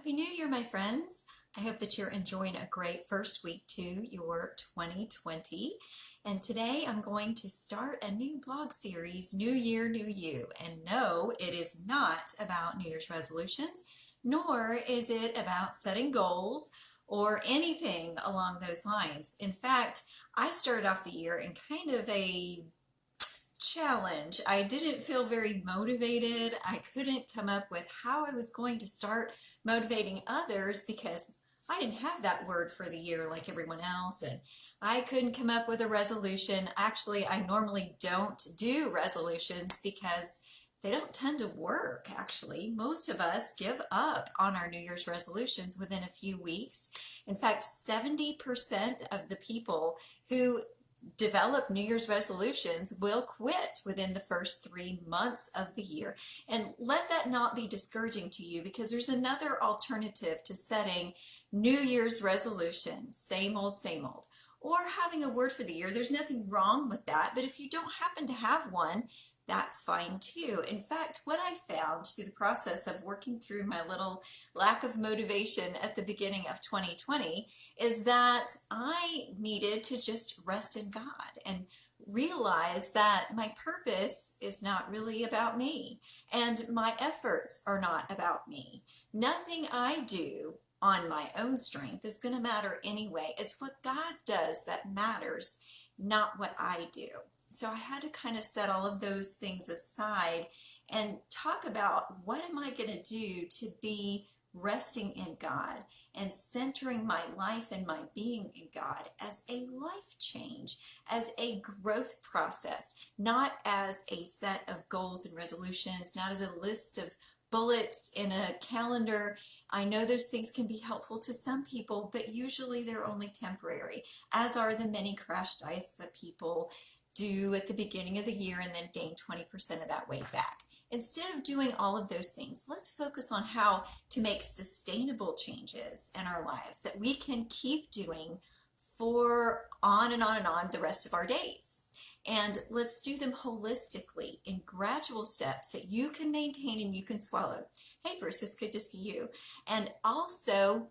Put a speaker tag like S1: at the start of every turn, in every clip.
S1: Happy New Year, my friends. I hope that you're enjoying a great first week to your 2020. And today I'm going to start a new blog series, New Year, New You. And no, it is not about New Year's resolutions, nor is it about setting goals or anything along those lines. In fact, I started off the year in kind of a challenge. I didn't feel very motivated. I couldn't come up with how I was going to start motivating others because I didn't have that word for the year like everyone else, and I couldn't come up with a resolution. Actually, I normally don't do resolutions because they don't tend to work, actually. Most of us give up on our New Year's resolutions within a few weeks. In fact, 70% of the people who develop New Year's resolutions will quit within the first 3 months of the year. And let that not be discouraging to you, because there's another alternative to setting New Year's resolutions, same old, or having a word for the year. There's nothing wrong with that, but if you don't happen to have one, that's fine too. In fact, what I found through the process of working through my little lack of motivation at the beginning of 2020 is that I needed to just rest in God and realize that my purpose is not really about me and my efforts are not about me. Nothing I do on my own strength is going to matter anyway. It's what God does that matters, not what I do. So I had to kind of set all of those things aside and talk about what am I going to do to be resting in God and centering my life and my being in God as a life change, as a growth process, not as a set of goals and resolutions, not as a list of bullets in a calendar. I know those things can be helpful to some people, but usually they're only temporary, as are the many crash diets that people do at the beginning of the year and then gain 20% of that weight back. Instead of doing all of those things, let's focus on how to make sustainable changes in our lives that we can keep doing for on and on and on the rest of our days. And let's do them holistically in gradual steps that you can maintain and you can swallow. Hey Bruce, it's good to see you. And also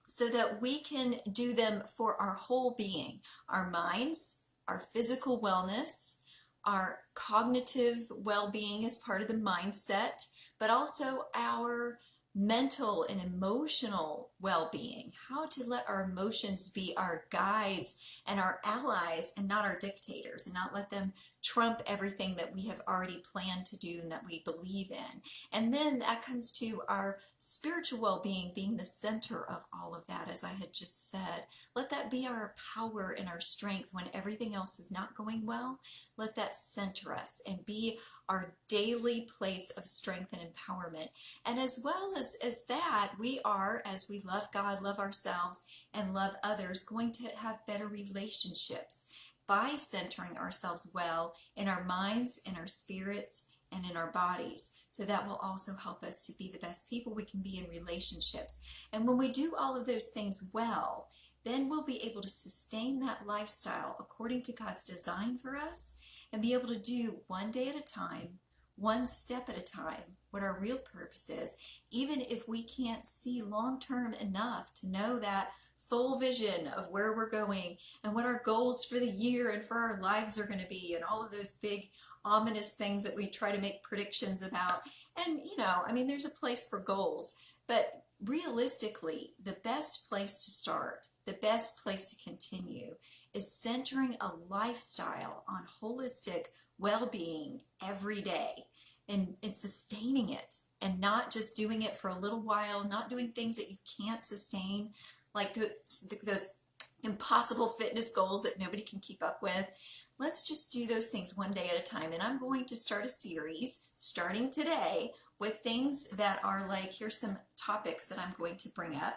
S1: so that we can do them for our whole being, our minds, our physical wellness, our cognitive well-being as part of the mindset, but also our mental and emotional well-being, how to let our emotions be our guides and our allies and not our dictators, and not let them trump everything that we have already planned to do and that we believe in. And then that comes to our spiritual well-being being the center of all of that, as I had just said. Let that be our power and our strength when everything else is not going well. Let that center us and be our daily place of strength and empowerment. And as well as that, we are, as we love God, love ourselves, and love others, going to have better relationships by centering ourselves well in our minds, in our spirits, and in our bodies. So that will also help us to be the best people we can be in relationships. And when we do all of those things well, then we'll be able to sustain that lifestyle according to God's design for us and be able to do one day at a time, one step at a time, what our real purpose is, even if we can't see long-term enough to know that full vision of where we're going and what our goals for the year and for our lives are going to be, and all of those big ominous things that we try to make predictions about. And I mean, there's a place for goals, but realistically, the best place to start, the best place to continue is centering a lifestyle on holistic well-being every day and sustaining it, and not just doing it for a little while, not doing things that you can't sustain, like those impossible fitness goals that nobody can keep up with. Let's just do those things one day at a time. And I'm going to start a series starting today with things that are like, here's some topics that I'm going to bring up.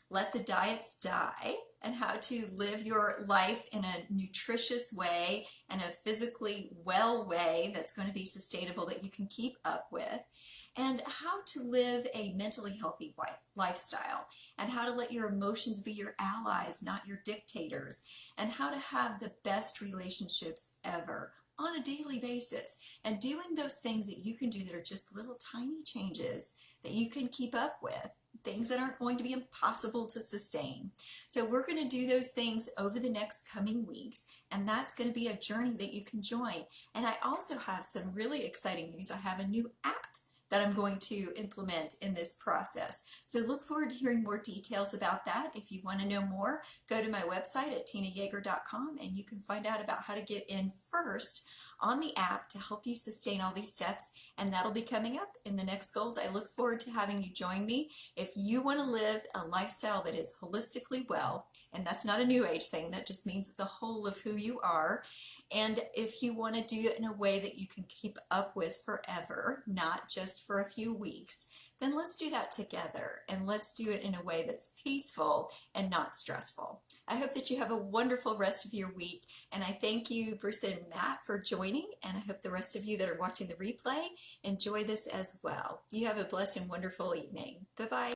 S1: Let the diets die, and how to live your life in a nutritious way and a physically well way that's going to be sustainable, that you can keep up with. And how to live a mentally healthy lifestyle, and how to let your emotions be your allies, not your dictators, and how to have the best relationships ever on a daily basis, and doing those things that you can do that are just little tiny changes that you can keep up with things that aren't going to be impossible to sustain. So we're going to do those things over the next coming weeks, and that's going to be a journey that you can join. And I also have some really exciting news. I have a new app that I'm going to implement in this process. So look forward to hearing more details about that. If you want to know more, go to my website at tinayeager.com and you can find out about how to get in first on the app to help you sustain all these steps, and that'll be coming up in the next goals. I look forward to having you join me. If you want to live a lifestyle that is holistically well, and that's not a new age thing, that just means the whole of who you are, and if you want to do it in a way that you can keep up with forever, not just for a few weeks, then let's do that together, and let's do it in a way that's peaceful and not stressful. I hope that you have a wonderful rest of your week, and I thank you, Bruce and Matt, for joining, and I hope the rest of you that are watching the replay enjoy this as well. You have a blessed and wonderful evening. Bye-bye.